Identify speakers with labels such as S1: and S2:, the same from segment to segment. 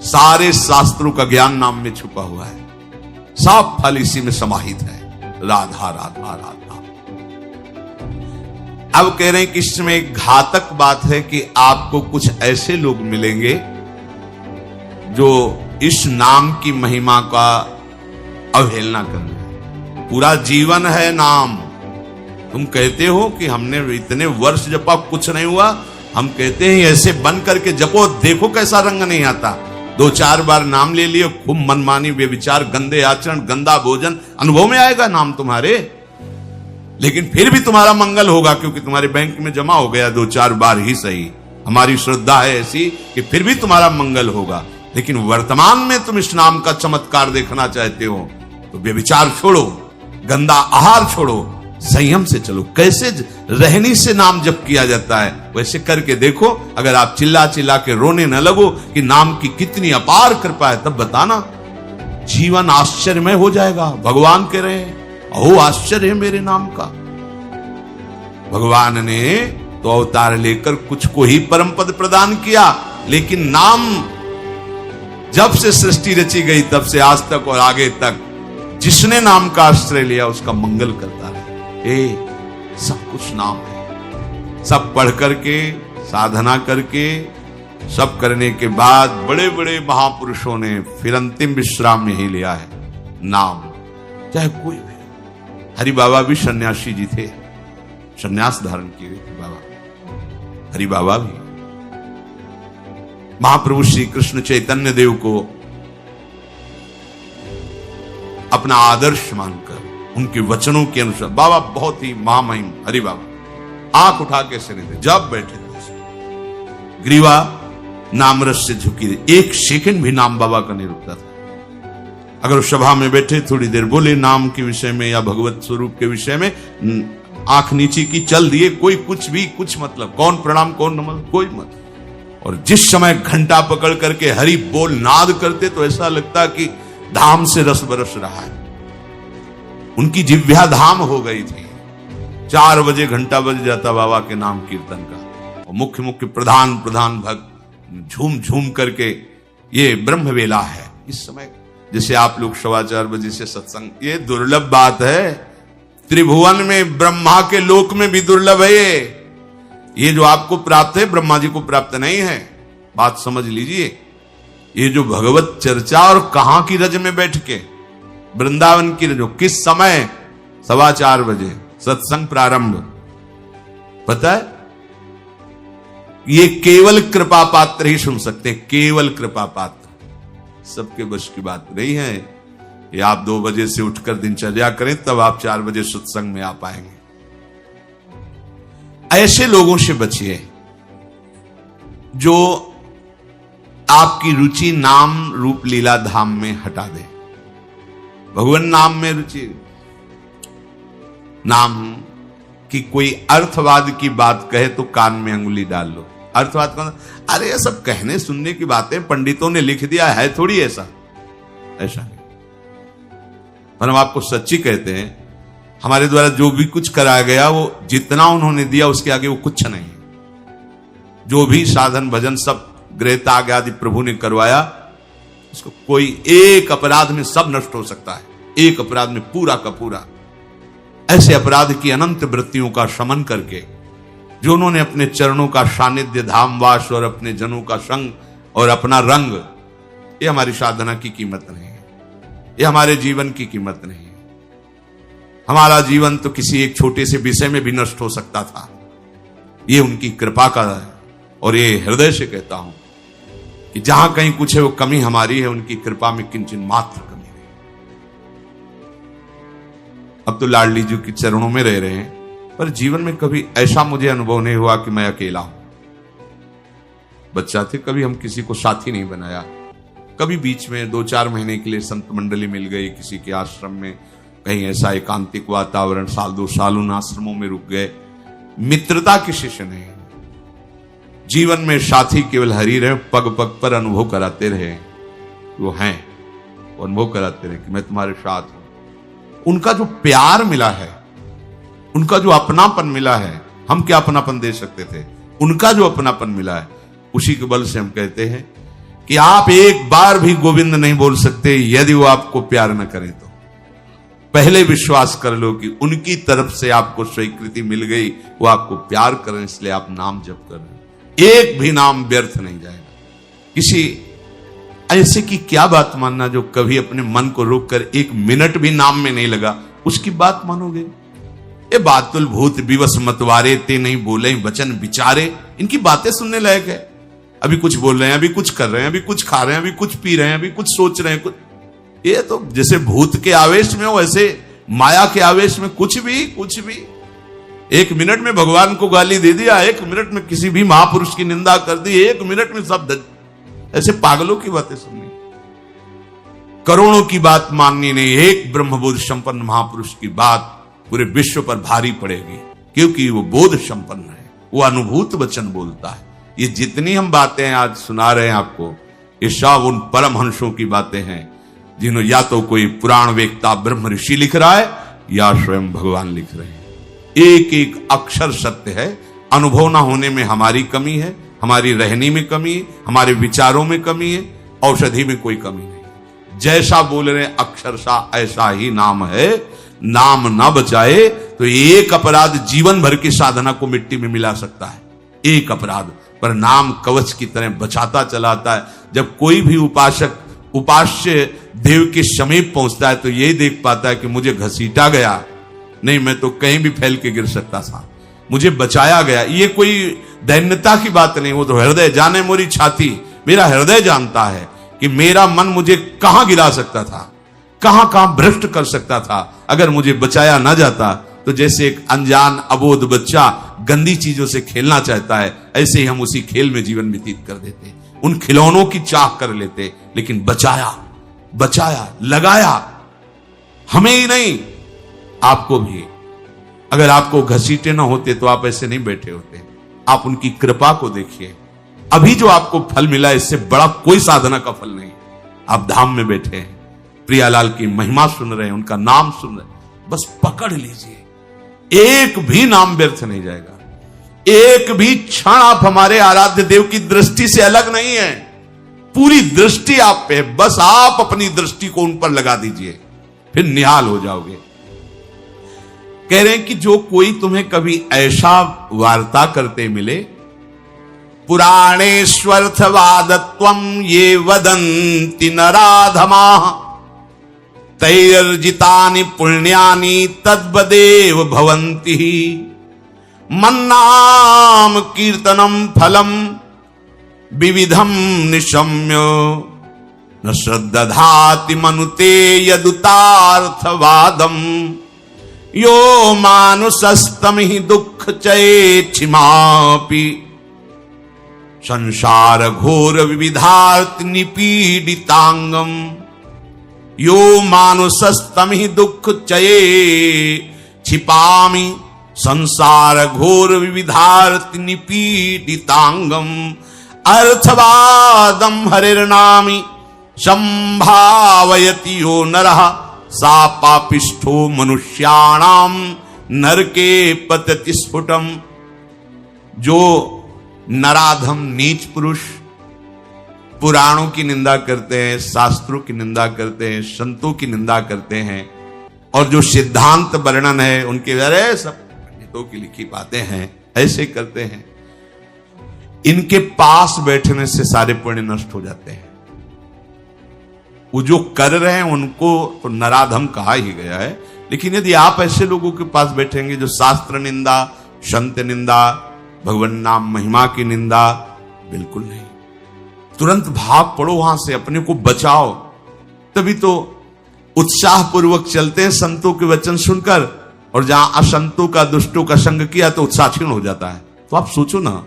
S1: सारे शास्त्रों का ज्ञान नाम में छुपा हुआ है, सब फल इसी में समाहित है। राधा राधा राधा। अब कह रहे हैं कि इसमें एक घातक बात है कि आपको कुछ ऐसे लोग मिलेंगे जो इस नाम की महिमा का अवहेलना कर रहे हैं। पूरा जीवन है नाम। तुम कहते हो कि हमने इतने वर्ष जपा, कुछ नहीं हुआ। हम कहते हैं ऐसे बन करके जपो, देखो कैसा रंग नहीं आता। 2-4 बार नाम ले लिए, खूब मनमानी व्यभिचार, गंदे आचरण, गंदा भोजन अनुभव में आएगा नाम तुम्हारे, लेकिन फिर भी तुम्हारा मंगल होगा क्योंकि तुम्हारे बैंक में जमा हो गया 2-4 बार ही सही। हमारी श्रद्धा है ऐसी कि फिर भी तुम्हारा मंगल होगा। लेकिन वर्तमान में तुम इस नाम का चमत्कार देखना चाहते हो तो व्यभिचार छोड़ो, गंदा आहार छोड़ो, संयम से चलो। कैसे रहनी से नाम जप किया जाता है वैसे करके देखो। अगर आप चिल्ला चिल्ला के रोने न लगो कि नाम की कितनी अपार कृपा है, तब बताना, जीवन आश्चर्यमय हो जाएगा। भगवान कह रहे हैं अहो आश्चर्य है मेरे नाम का। भगवान ने तो अवतार लेकर कुछ को ही परम पद प्रदान किया, लेकिन नाम जब से सृष्टि रची गई तब से आज तक और आगे तक जिसने नाम का आश्रय लिया उसका मंगल करता है। सब कुछ नाम है। सब पढ़ करके, साधना करके, सब करने के बाद बड़े बड़े महापुरुषों ने फिर अंतिम विश्राम में ही लिया है नाम। चाहे कोई भी, हरि बाबा भी सन्यासी जी थे, सन्यास धारण किए थे बाबा। हरि बाबा भी महाप्रभु श्री कृष्ण चैतन्य देव को अपना आदर्श मानकर उनके वचनों के अनुसार, बाबा बहुत ही महामहिम हरि बाबा आंख उठा के से नहीं थे, जब बैठे थे ग्रीवा नामरस से झुकी रही, एक सेकंड भी नाम बाबा का नहीं रुकता था। अगर सभा में बैठे थोड़ी देर बोले नाम के विषय में या भगवत स्वरूप के विषय में, आंख नीची की, चल दिए, कोई कुछ भी कुछ मतलब, कौन प्रणाम कौन नमन, कोई मत। और जिस समय घंटा पकड़ करके हरि बोल नाद करते तो ऐसा लगता कि धाम से रस बरस रहा है। उनकी जिह्वा धाम हो गई थी। 4 बजे घंटा बज जाता बाबा के नाम कीर्तन का, और मुख्य मुख्य प्रधान भक्त झूम झूम करके, ये ब्रह्म वेला है। इस समय जैसे आप लोग 4:15 बजे से सत्संग, ये दुर्लभ बात है। त्रिभुवन में ब्रह्मा के लोक में भी दुर्लभ है ये जो आपको प्राप्त है ब्रह्मा जी को प्राप्त नहीं है। बात समझ लीजिए। ये जो भगवत चर्चा, और कहां की रज में बैठ के, वृंदावन की रज, किस समय 4:15 बजे सत्संग प्रारंभ, पता है? ये केवल कृपा पात्र ही सुन सकते हैं, केवल कृपा पात्र। सबके बस की बात नहीं है। ये आप 2 बजे से उठकर दिनचर्या करें तब आप 4 बजे सत्संग में आ पाएंगे। ऐसे लोगों से बचिए जो आपकी रुचि नाम रूप लीला धाम में हटा दे। भगवान नाम में रुचि, नाम की कोई अर्थवाद की बात कहे तो कान में अंगुली डाल लो। अर्थवाद कौन? अरे ये सब कहने सुनने की बातें पंडितों ने लिख दिया है, थोड़ी ऐसा नहीं। पर हम आपको सच्ची कहते हैं, हमारे द्वारा जो भी कुछ कराया गया वो जितना उन्होंने दिया उसके आगे वो कुछ नहीं है। जो भी साधन भजन सब गृह त्याग आदि प्रभु ने करवाया, उसको कोई एक अपराध में सब नष्ट हो सकता है, एक अपराध में पूरा का पूरा। ऐसे अपराध की अनंत वृत्तियों का शमन करके जो उन्होंने अपने चरणों का सानिध्य, धामवास और अपने जनों का संग और अपना रंग, ये हमारी साधना की कीमत नहीं है, ये हमारे जीवन की कीमत नहीं है। हमारा जीवन तो किसी एक छोटे से विषय में भी नष्ट हो सकता था। ये उनकी कृपा का है, और ये हृदय से कहता हूं कि जहां कहीं कुछ है वो कमी हमारी है, उनकी कृपा में किंचित मात्र कमी नहीं। अब तो लाडली जी के चरणों में रह रहे हैं, पर जीवन में कभी ऐसा मुझे अनुभव नहीं हुआ कि मैं अकेला हूं। बच्चा थे, कभी हम किसी को साथी नहीं बनाया। कभी बीच में 2-4 महीने के लिए संत मंडली मिल गई किसी के आश्रम में, कहीं ऐसा एकांतिक वातावरण, 1-2 साल उन आश्रमों में रुक गए। मित्रता किसी से नहीं। जीवन में साथी केवल हरि रहे, पग पग पर अनुभव कराते रहे, वो हैं, वो अनुभव कराते रहे कि मैं तुम्हारे साथ हूं। उनका जो प्यार मिला है, उनका जो अपनापन मिला है, हम क्या अपनापन दे सकते थे, उनका जो अपनापन मिला है, उसी के बल से हम कहते हैं कि आप एक बार भी गोविंद नहीं बोल सकते यदि वो आपको प्यार न करें तो। पहले विश्वास कर लो कि उनकी तरफ से आपको स्वीकृति मिल गई, वो आपको प्यार करें इसलिए आप नाम जप कर रहे हैं। एक भी नाम व्यर्थ नहीं जाएगा। किसी ऐसे की क्या बात मानना जो कभी अपने मन को रोककर एक मिनट भी नाम में नहीं लगा, उसकी बात मानोगे? ये बातुल भूत विवश मतवारे ते नहीं बोले वचन विचारे, इनकी बातें सुनने लायक है। अभी कुछ बोल रहे हैं, अभी कुछ कर रहे हैं, अभी कुछ खा रहे हैं, अभी कुछ पी रहे हैं, अभी कुछ सोच रहे हैं, कुछ। ये तो जैसे भूत के आवेश में हो वैसे माया के आवेश में कुछ भी। एक मिनट में भगवान को गाली दे दिया, एक मिनट में किसी भी महापुरुष की निंदा कर दी, एक मिनट में सब ऐसे पागलों की बातें सुननी, करोड़ों की बात माननी नहीं। एक ब्रह्मबोध संपन्न महापुरुष की बात पूरे विश्व पर भारी पड़ेगी, क्योंकि वो बोध संपन्न है, वो अनुभूत वचन बोलता है। ये जितनी हम बातें आज सुना रहे हैं आपको, ये सब उन परमहंसों की बातें हैं जिन्होंने या तो कोई पुराण वेक्ता ब्रह्म ऋषि लिख रहा है या स्वयं भगवान लिख रहे हैं। एक एक अक्षर सत्य है। अनुभव ना होने में हमारी कमी है, हमारी रहनी में कमी है, हमारे विचारों में कमी है, औषधि में कोई कमी नहीं। जैसा बोल रहे अक्षरशा ऐसा ही नाम है। नाम ना बचाए तो एक अपराध जीवन भर की साधना को मिट्टी में मिला सकता है, एक अपराध। पर नाम कवच की तरह बचाता चलाता है। जब कोई भी उपासक उपास्य देव के समीप पहुंचता है तो यही देख पाता है कि मुझे घसीटा गया, नहीं मैं तो कहीं भी फैल के गिर सकता था, मुझे बचाया गया। ये कोई दैन्यता की बात नहीं, वो तो हृदय जाने मोरी छाती। मेरा हृदय जानता है कि मेरा मन मुझे कहां गिरा सकता था, कहां भ्रष्ट कर सकता था। अगर मुझे बचाया ना जाता तो जैसे एक अनजान अबोध बच्चा गंदी चीजों से खेलना चाहता है, ऐसे ही हम उसी खेल में जीवन व्यतीत कर देते, उन खिलौनों की चाह कर लेते। लेकिन बचाया लगाया, हमें ही नहीं आपको भी। अगर आपको घसीटे ना होते तो आप ऐसे नहीं बैठे होते। आप उनकी कृपा को देखिए। अभी जो आपको फल मिला इससे बड़ा कोई साधना का फल नहीं। आप धाम में बैठे हैं, प्रियालाल की महिमा सुन रहे हैं, उनका नाम सुन रहे हैं, बस पकड़ लीजिए। एक भी नाम व्यर्थ नहीं जाएगा। एक भी क्षण आप हमारे आराध्य देव की दृष्टि से अलग नहीं है। पूरी दृष्टि आप पे, बस आप अपनी दृष्टि को उन पर लगा दीजिए, फिर निहाल हो जाओगे। कह रहे हैं कि जो कोई तुम्हें कभी ऐसा वार्ता करते मिले, पुराणेष्वर्थवादत्वं ये वदन्ति नराधमाः तैर्जितानि पुण्यानि तद्वदेव भवन्ति। मन्नाम कीर्तनम फलम विविधम निशम्य न श्रद्धाति मनुते यदुतार्थवादम। यो मानुषस्तम ही दुख चेक्षिमापि संसार घोर विविधार्थ निपीडितांगम। यो मानुषस्तम ही दुख चये छिपामि संसार घोर विविधार्थ निपीडितांगम। अर्थवादम हरिर्नामि संभावयति यो नरः सा पापिष्ठो मनुष्याणाम नरके पतति स्फुटम। जो नराधम नीच पुरुष पुराणों की निंदा करते हैं, शास्त्रों की निंदा करते हैं, संतों की निंदा करते हैं, और जो सिद्धांत वर्णन है उनके अरे सब पंडितों की लिखी बातें हैं, ऐसे करते हैं, इनके पास बैठने से सारे पुण्य नष्ट हो जाते हैं। वो जो कर रहे हैं उनको तो नराधम कहा ही गया है। लेकिन यदि आप ऐसे लोगों के पास बैठेंगे जो शास्त्र निंदा, संत निंदा, भगवान नाम महिमा की निंदा, बिल्कुल नहीं। तुरंत भाग पड़ो वहां से, अपने को बचाओ। तभी तो उत्साह पूर्वक चलते हैं संतों के वचन सुनकर, और जहां असंतों का दुष्टों का संग किया तो उत्साह क्षीण हो जाता है। तो आप सोचो ना,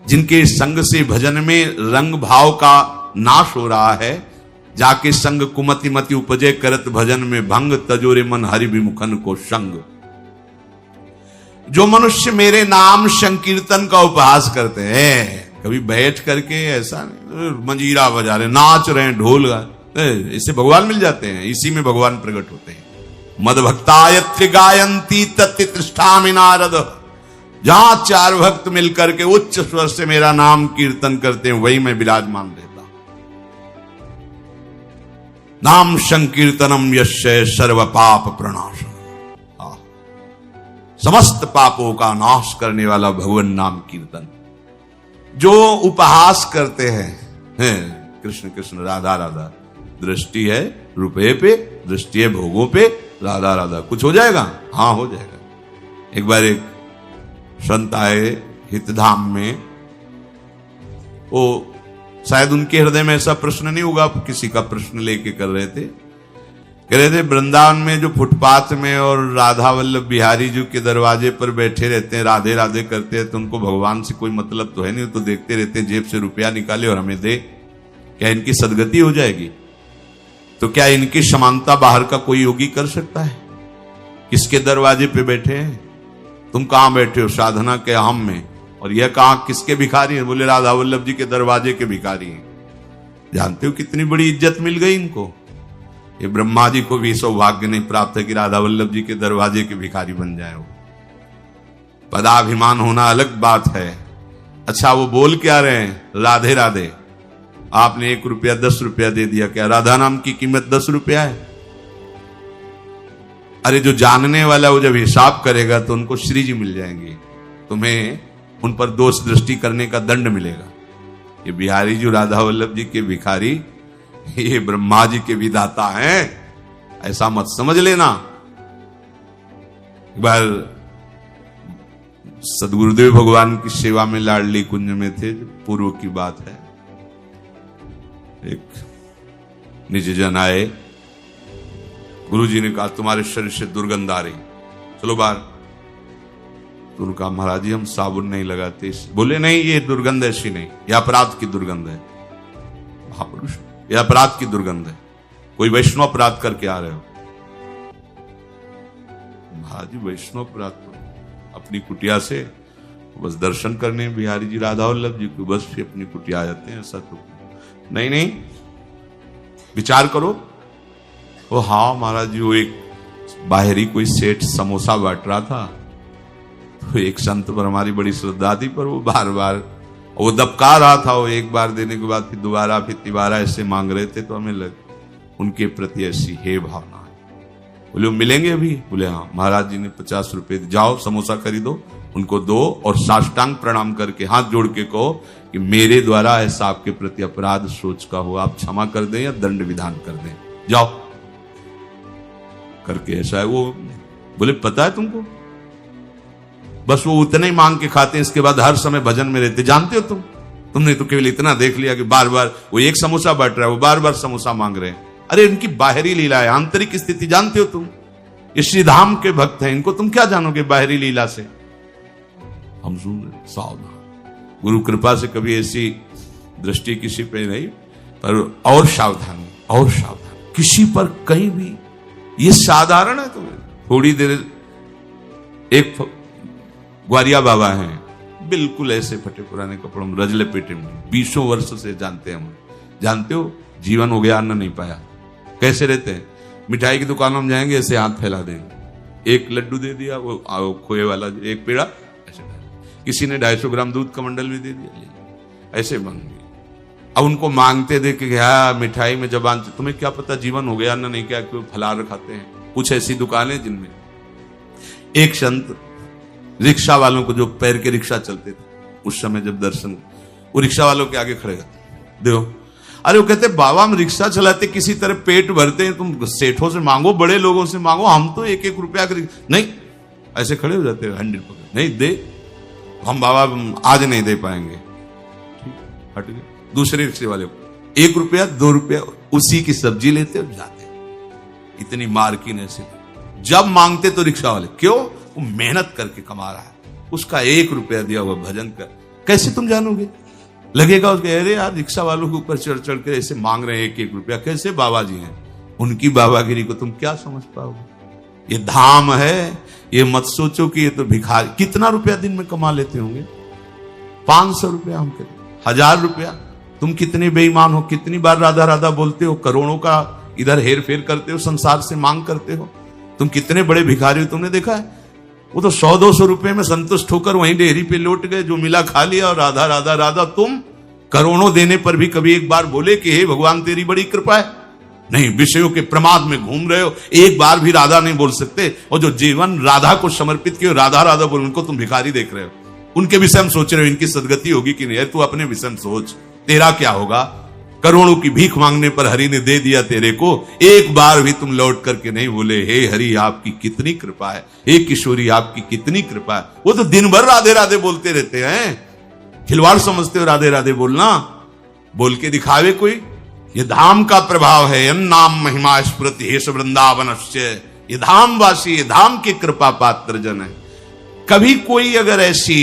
S1: जिनके संग से भजन में रंग भाव का नाश हो रहा है, जाके संग कुमति मति उपजे करत भजन में भंग तजोरे मन हरि विमुखन को संग। जो मनुष्य मेरे नाम संकीर्तन का उपहास करते हैं, कभी बैठ करके ऐसा नहीं मंजीरा बजा रहे, नाच रहे हैं, ढोल गा, इससे भगवान मिल जाते हैं, इसी में भगवान प्रकट होते हैं। मद भक्तायत्र गायंती तत्तिष्ठामि नारद। जहां चार भक्त मिलकर के उच्च स्वर से मेरा नाम कीर्तन करते हैं, वही मैं विराजमान रहता। नाम संकीर्तनम यस्य सर्व पाप प्रणाशन, समस्त पापों का नाश करने वाला भगवान नाम कीर्तन। जो उपहास करते हैं कृष्ण कृष्ण राधा राधा, दृष्टि है रुपये पे, दृष्टि है भोगों पे, राधा राधा, कुछ हो जाएगा? हाँ हो जाएगा। एक बार एक संत आए हितधाम में, वो शायद उनके हृदय में ऐसा प्रश्न नहीं होगा, किसी का प्रश्न लेके कर रहे थे। कह रहे थे वृंदावन में जो फुटपाथ में और राधा वल्लभ बिहारी जी के दरवाजे पर बैठे रहते हैं, राधे राधे करते हैं, तो उनको भगवान से कोई मतलब तो है नहीं, तो देखते रहते हैं जेब से रुपया निकाले और हमें दे, क्या इनकी सदगति हो जाएगी? तो क्या इनकी समानता बाहर का कोई योगी कर सकता है? किसके दरवाजे पे बैठे हैं? तुम कहां बैठे हो? साधना के हम में। और यह कहां किसके भिखारी हैं? बोले राधा वल्लभ जी के दरवाजे के भिखारी हैं। जानते हो कितनी बड़ी इज्जत मिल गई इनको? ये ब्रह्मा जी को भी सौभाग्य नहीं प्राप्त है कि राधा वल्लभ जी के दरवाजे के भिखारी बन जाए। वो पदाभिमान होना अलग बात है। अच्छा वो बोल क्या रहे हैं? राधे राधे। आपने 1 रुपया 10 रुपया दे दिया, क्या राधा नाम की कीमत 10 रुपया है? अरे जो जानने वाला वो जब हिसाब करेगा तो उनको श्री जी मिल जाएंगे, तुम्हें उन पर दोष दृष्टि करने का दंड मिलेगा। ये बिहारी जी राधा वल्लभ जी के भिखारी, ये ब्रह्मा जी के विधाता हैं, ऐसा मत समझ लेना। एक बार सदगुरुदेव भगवान की सेवा में लाडली कुंज में थे, पूर्व की बात है। एक निज जन आए, गुरुजी ने कहा तुम्हारे शरीर से दुर्गंध आ रही, चलो बाहर। तो उन्होंने कहा महाराज जी हम साबुन नहीं लगाते। बोले नहीं ये दुर्गंध ऐसी नहीं, यह अपराध की दुर्गंध है। महापुरुष, यह अपराध की दुर्गंध है, कोई वैष्णव अपराध करके आ रहे हो। महाराज जी वैष्णव अपराध तो अपनी कुटिया से बस दर्शन करने बिहारी जी राधा वल्लभ जी को बस फिर अपनी कुटिया आ जाते हैं, ऐसा तो नहीं। नहीं विचार करो। वो हाँ महाराज जी, वो एक बाहरी कोई सेठ समोसा बांट रहा था, तो एक संत पर हमारी बड़ी श्रद्धा थी, पर वो बार बार वो दबका रहा था। वो एक बार देने के बाद फिर दोबारा फिर तिबारा ऐसे मांग रहे थे, तो हमें उनके प्रति ऐसी हे भावना है। बोले मिलेंगे अभी? बोले हाँ। महाराज जी ने 50 रुपए, जाओ समोसा खरीदो, उनको दो और साष्टांग प्रणाम करके हाथ जोड़ के कहो कि मेरे द्वारा ऐसा आपके प्रति अपराध सोच का हो, आप क्षमा कर दें या दंड विधान कर दें, जाओ करके। ऐसा है वो। बोले पता है तुमको? बस वो उतने ही मांग के खाते हैं, इसके बाद हर समय भजन में रहते। जानते हो तुमने तो केवल इतना देख लिया कि बार बार वो एक समोसा बांट रहा है, वो बार बार समोसा मांग रहे हैं। अरे इनकी बाहरी लीला है, आंतरिक स्थिति जानते हो तुम? ये श्री धाम के भक्त हैं, इनको तुम क्या जानोगे बाहरी लीला से? हम सुन रहे, सावधान। गुरु कृपा से कभी ऐसी दृष्टि किसी पे नहीं, पर और सावधान, और सावधान किसी पर कहीं भी। ये साधारण है तुम्हें। थोड़ी देर एक ग्वारिया बाबा हैं, बिल्कुल ऐसे फटे पुराने कपड़ों में, रजले पेटे में, 20 वर्ष से जानते हैं हम। जानते हो जीवन हो गया, अन्न नहीं पाया, कैसे रहते हैं? मिठाई की दुकानों में जाएंगे, ऐसे हाथ फैला देंगे, एक लड्डू दे दिया, वो खोए वाला एक पेड़ा, ऐसे किसी ने 250 ग्राम दूध का मंडल भी दे दिया, ऐसे बन गए। अब उनको मांगते देख के मिठाई में जबान, तुम्हें क्या पता जीवन हो गया, अन्न नहीं, क्या क्यों फलार खाते हैं। कुछ ऐसी दुकानें जिनमें एक संत रिक्शा वालों को, जो पैर के रिक्शा चलते थे उस समय, जब दर्शन, वो रिक्शा वालों के आगे खड़े करते, देखो। अरे वो कहते बाबा हम रिक्शा चलाते, किसी तरह पेट भरते हैं, तुम सेठों से मांगो, बड़े लोगों से मांगो, हम तो 1-1 रुपया का नहीं। ऐसे खड़े हो जाते हैं, 100 पकड़, नहीं दे, हम बाबा आज नहीं दे पाएंगे, ठीक हट गए। दूसरे रिक्शे वाले को 1 रुपया 2 रुपया, उसी की सब्जी लेते और जाते। इतनी मार्किन ऐसे जब मांगते तो रिक्शा वाले, क्यों? वो मेहनत करके कमा रहा है, उसका 1 रुपया दिया हुआ भजन कर, कैसे तुम जानोगे? लगेगा उसके, अरे यार रिक्शा वालों के ऊपर चढ़ चढ़ के ऐसे मांग रहे हैं 1-1 रुपया, कैसे बाबा जी हैं? उनकी बाबागिरी को तुम क्या समझ पाओगे? ये धाम है, ये मत सोचो कि ये तो भिखारी। कितना रुपया दिन में कमा लेते होंगे? 500 रुपया, हम कहते 1000 रुपया। तुम कितने बेईमान हो, कितनी बार राधा राधा बोलते हो, करोड़ों का इधर हेर फेर करते हो, संसार से मांग करते हो। तुम कितने बड़े भिखारी हो, तुमने देखा है? वो तो 100-200 रुपए में संतुष्ट होकर वहीं डेहरी पे लौट गए, जो मिला खा लिया, और राधा राधा राधा। तुम करोड़ों देने पर भी कभी एक बार बोले कि हे भगवान तेरी बड़ी कृपा है, नहीं, विषयों के प्रमाद में घूम रहे हो, एक बार भी राधा नहीं बोल सकते। और जो जीवन राधा को समर्पित किए, राधा राधा बोल, उनको तुम भिखारी देख रहे हो। उनके विषय में सोच रहे हो इनकी सदगति होगी कि नहीं। तू अपने विषय में सोच, तेरा क्या होगा। करोड़ों की भीख मांगने पर हरि ने दे दिया तेरे को, एक बार भी तुम लौट करके नहीं बोले हे हरि आपकी कितनी कृपा है, हे किशोरी आपकी कितनी कृपा है। वो तो दिन भर राधे राधे बोलते रहते हैं। खिलवाड़ समझते हो राधे राधे बोलना, बोल के दिखावे कोई। ये धाम का प्रभाव है। यन नाम महिमा स्मृति हेश वृंदावनस्य, ये धाम वासी, ये धाम की कृपा पात्र जन है। कभी कोई अगर ऐसी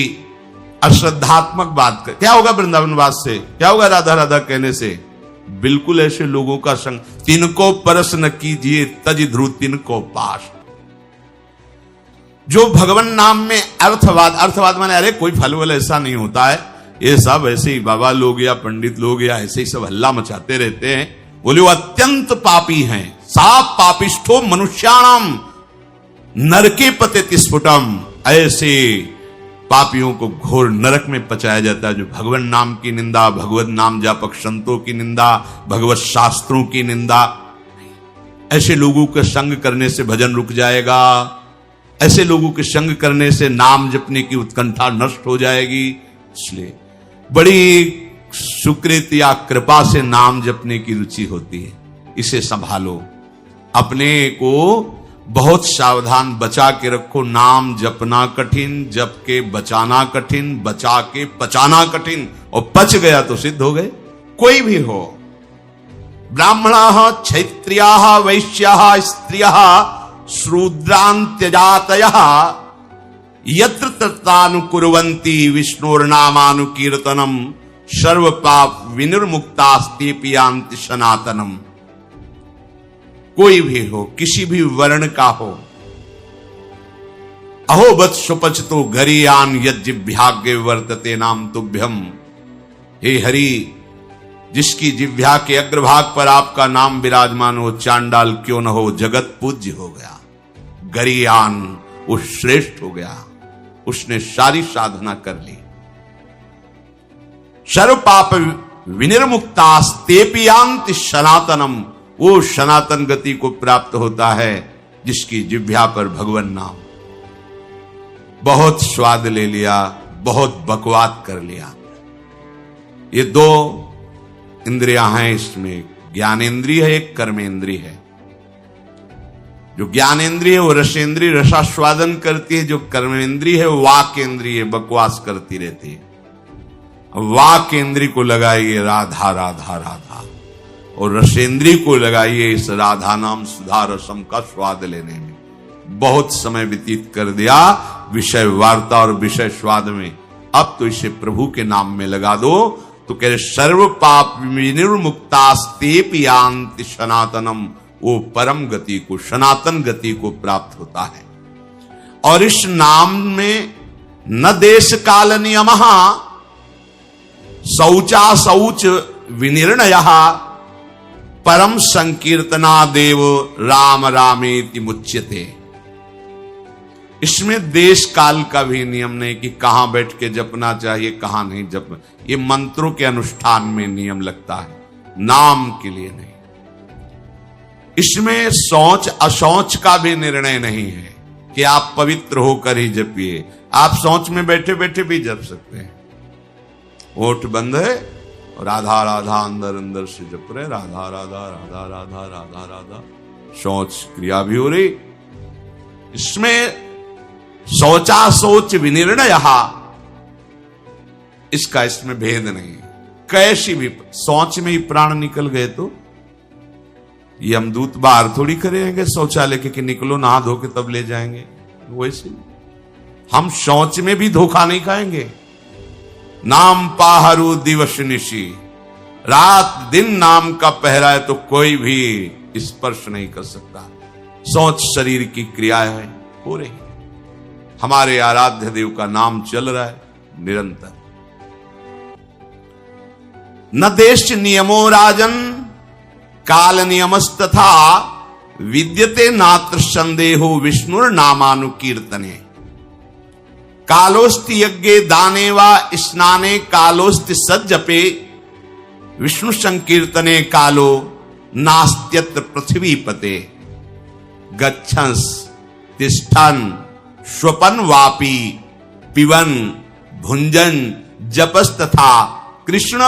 S1: अश्रद्धात्मक बात कर, क्या होगा वृंदावनवास से, क्या होगा राधा राधा कहने से। बिल्कुल ऐसे लोगों का संग, तिनको परस न कीजिए तज ध्रुव तिनको पास। जो भगवान नाम में अर्थवाद माने अरे कोई फल वल ऐसा नहीं होता है, ये सब ऐसे ही बाबा लोग या पंडित लोग या ऐसे ही सब हल्ला मचाते रहते हैं। बोले वो अत्यंत पापी हैं। साप पापिष्ठो मनुष्याणाम नरके पतित स्फुटम, ऐसे पापियों को घोर नरक में पचाया जाता है जो भगवान नाम की निंदा, भगवत नाम जापक संतों की निंदा, भगवत शास्त्रों की निंदा। ऐसे लोगों के संग करने से भजन रुक जाएगा, ऐसे लोगों के संग करने से नाम जपने की उत्कंठा नष्ट हो जाएगी। इसलिए बड़ी सुकृत या कृपा से नाम जपने की रुचि होती है, इसे संभालो, अपने को बहुत सावधान बचा के रखो। नाम जपना कठिन, जप के बचाना कठिन, बचा के पचाना कठिन, और पच गया तो सिद्ध हो गए। कोई भी हो, ब्राह्मणाः क्षत्रियाः वैश्याः स्त्रियः शूद्रान्त्यजातयः यत्र तत्रानुकुर्वन्ति विष्णोर्नामानुकीर्तनम् सर्व पाप विनिर्मुक्तास्तेऽपि यान्ति सनातनम्। कोई भी हो, किसी भी वर्ण का हो। अहो बत सुपचतो गरीयान यज्जिभ्याग्य वर्तते नाम तुभ्यम। हे हरि, जिसकी जिह्वा के अग्रभाग पर आपका नाम विराजमान हो, चांडाल क्यों न हो, जगत पूज्य हो गया। गरीयान, वो श्रेष्ठ हो गया, उसने सारी साधना कर ली। सर्व पाप विनिर्मुक्तास्तेऽपि यान्ति सनातनम, वो सनातन गति को प्राप्त होता है जिसकी जिह्वा पर भगवान नाम। बहुत स्वाद ले लिया, बहुत बकवाद कर लिया। ये दो इंद्रियां हैं, इसमें ज्ञानेंद्रिय है, एक कर्मेंद्रिय है। जो ज्ञानेंद्रिय है वो रसेंद्रिय, रसास्वादन करती है। जो कर्मेंद्रिय है वो वाकेंद्रिय, बकवास करती रहती है। वाकेंद्रिय को लगाइए राधा राधा राधा, और रसेंद्री को लगाइए इस राधा नाम सुधा रसम का स्वाद लेने में। बहुत समय व्यतीत कर दिया विषय वार्ता और विषय स्वाद में, अब तो इसे प्रभु के नाम में लगा दो। तो कह रहे सर्व पाप विनिर्मुक्तास्तेऽपि यान्ति सनातनम, वो परम गति को, सनातन गति को प्राप्त होता है। और इस नाम में न देश काल नियमः शौचा शौच विनिर्णयः परम संकीर्तना देव राम रामेति मुच्यते। इसमें देश काल का भी नियम नहीं कि कहां बैठ के जपना चाहिए, कहां नहीं जपना। ये मंत्रों के अनुष्ठान में नियम लगता है, नाम के लिए नहीं। इसमें शौच अशौच का भी निर्णय नहीं है कि आप पवित्र होकर ही जपिए। आप शौच में बैठे बैठे भी जप सकते हैं। ओठ बंद है, राधा राधा अंदर अंदर से जप रहे, राधा राधा राधा राधा राधा राधा, शौच क्रिया भी हो रही। इसमें शौचा शौच विनिर्णय, इसका इसमें भेद नहीं। कैसी भी शौच में ही प्राण निकल गए तो ये यमदूत बाहर थोड़ी करेंगे शौचालय के कि निकलो नहा धो के तब ले जाएंगे। वैसे हम शौच में भी धोखा नहीं खाएंगे। नाम पाहरू दिवस निशी, रात दिन नाम का पहरा है तो कोई भी स्पर्श नहीं कर सकता। शौच शरीर की क्रिया है, हो रही। हमारे आराध्य देव का नाम चल रहा है निरंतर। न देश नियमो राजन काल नियमस्तथा विद्यते नात्र संदेहो विष्णुर नामानुकीर्तने। कालोस्ति यज्ञे दाने वा स्नाने कालोस्ति सज्जपे विष्णु संकीर्तने कालो नास्त्यत्र पृथ्वीपते गच्छंस तिष्ठन स्वपन वापी पिबन भुंजन जपस्तथा कृष्ण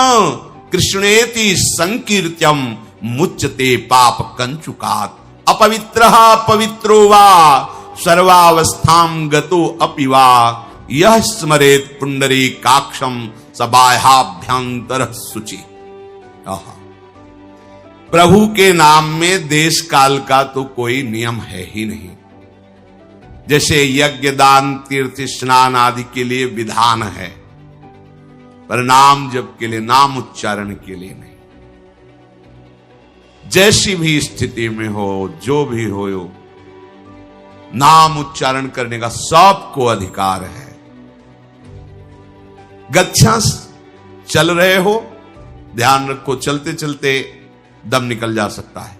S1: कृष्णेति संकीर्त्यम मुच्यते पाप कंचुकात् अपवित्रः पवित्रो वा सर्वावस्थां गतो अपि वा यह स्मरेत पुंडरीकाक्षं सबाह्याभ्यंतरः शुचि। प्रभु के नाम में देश काल का तो कोई नियम है ही नहीं। जैसे यज्ञ दान तीर्थ स्नान आदि के लिए विधान है, पर नाम जप के लिए, नाम उच्चारण के लिए नहीं। जैसी भी स्थिति में हो, जो भी हो, नाम उच्चारण करने का सबको अधिकार है। गच्छंस, चल रहे हो, ध्यान रखो, चलते चलते दम निकल जा सकता है।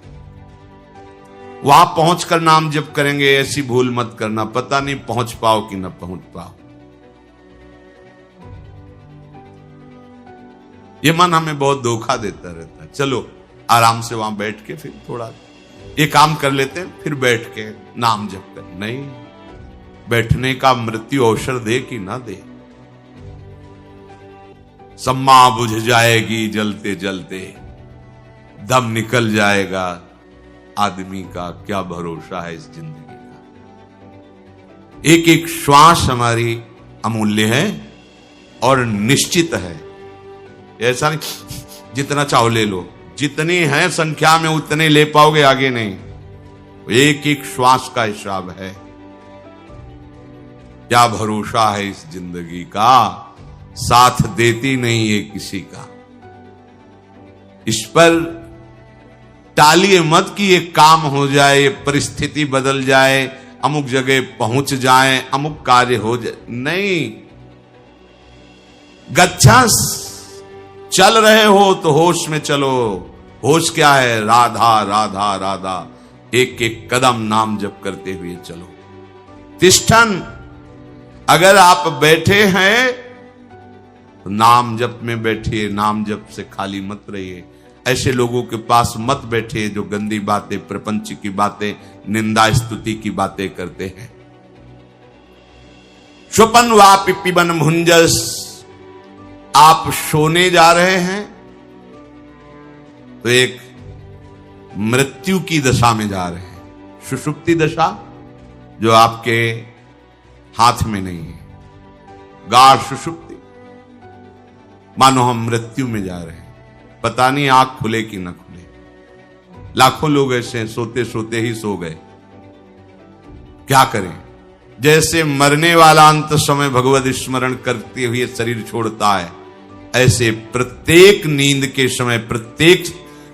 S1: वहां पहुंचकर नाम जप करेंगे, ऐसी भूल मत करना, पता नहीं पहुंच पाओ कि न पहुंच पाओ। ये मन हमें बहुत धोखा देता रहता है। चलो आराम से वहां बैठ के फिर थोड़ा ये काम कर लेते हैं, फिर बैठ के नाम जप कर। नहीं, बैठने का मृत्यु अवसर दे कि ना दे। सम्मा बुझ जाएगी जलते जलते, दम निकल जाएगा। आदमी का क्या भरोसा है इस जिंदगी का। एक एक श्वास हमारी अमूल्य है और निश्चित है। ऐसा नहीं जितना चाहो ले लो, जितनी है संख्या में उतने ले पाओगे, आगे नहीं। एक एक श्वास का हिसाब है। क्या भरोसा है इस जिंदगी का, साथ देती नहीं है किसी का। इस पर टालिए मत कि ये काम हो जाए, ये परिस्थिति बदल जाए, अमुक जगह पहुंच जाए, अमुक कार्य हो जाए। नहीं, गच्छंस, चल रहे हो तो होश में चलो। होश क्या है? राधा राधा राधा, एक एक कदम नाम जप करते हुए चलो। तिष्ठन, अगर आप बैठे हैं तो नाम जप में बैठिए, नाम जप से खाली मत रहिए। ऐसे लोगों के पास मत बैठिए जो गंदी बातें, प्रपंच की बातें, निंदा स्तुति की बातें करते हैं। स्वपन वापि पिबन भुंजस, आप सोने जा रहे हैं तो एक मृत्यु की दशा में जा रहे हैं। सुषुप्ति दशा जो आपके हाथ में नहीं है, गाढ़ सुषुप्ति, मानो हम मृत्यु में जा रहे हैं। पता नहीं आंख खुले कि न खुले। लाखों लोग ऐसे सोते सोते ही सो गए। क्या करें? जैसे मरने वाला अंत समय भगवत स्मरण करते हुए शरीर छोड़ता है, ऐसे प्रत्येक नींद के समय, प्रत्येक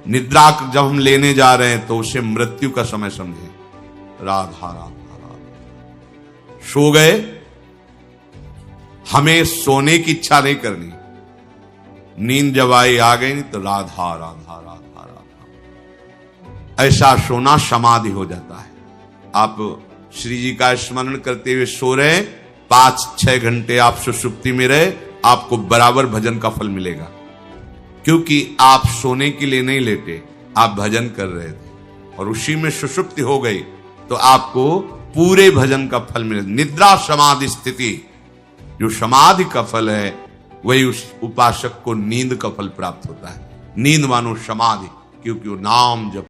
S1: निद्रा जब हम लेने जा रहे हैं तो उसे मृत्यु का समय समझे। राधा राधा राधा। सो गए, हमें सोने की इच्छा नहीं करनी। नींद जब आई आ गई तो राधा राधा राधा राधा। ऐसा सोना समाधि हो जाता है। आप श्री जी का स्मरण करते हुए सो रहे, 5-6 घंटे आप सुषुप्ति में रहे, आपको बराबर भजन का फल मिलेगा। क्योंकि आप सोने के लिए नहीं लेटे, आप भजन कर रहे थे और उसी में सुषुप्ति हो गई तो आपको पूरे भजन का फल मिलेगा। निद्रा समाधि स्थिति, जो समाधि का फल है, वही उस उपासक को नींद का फल प्राप्त होता है। नींद मानो समाधि, क्योंकि वो नाम जप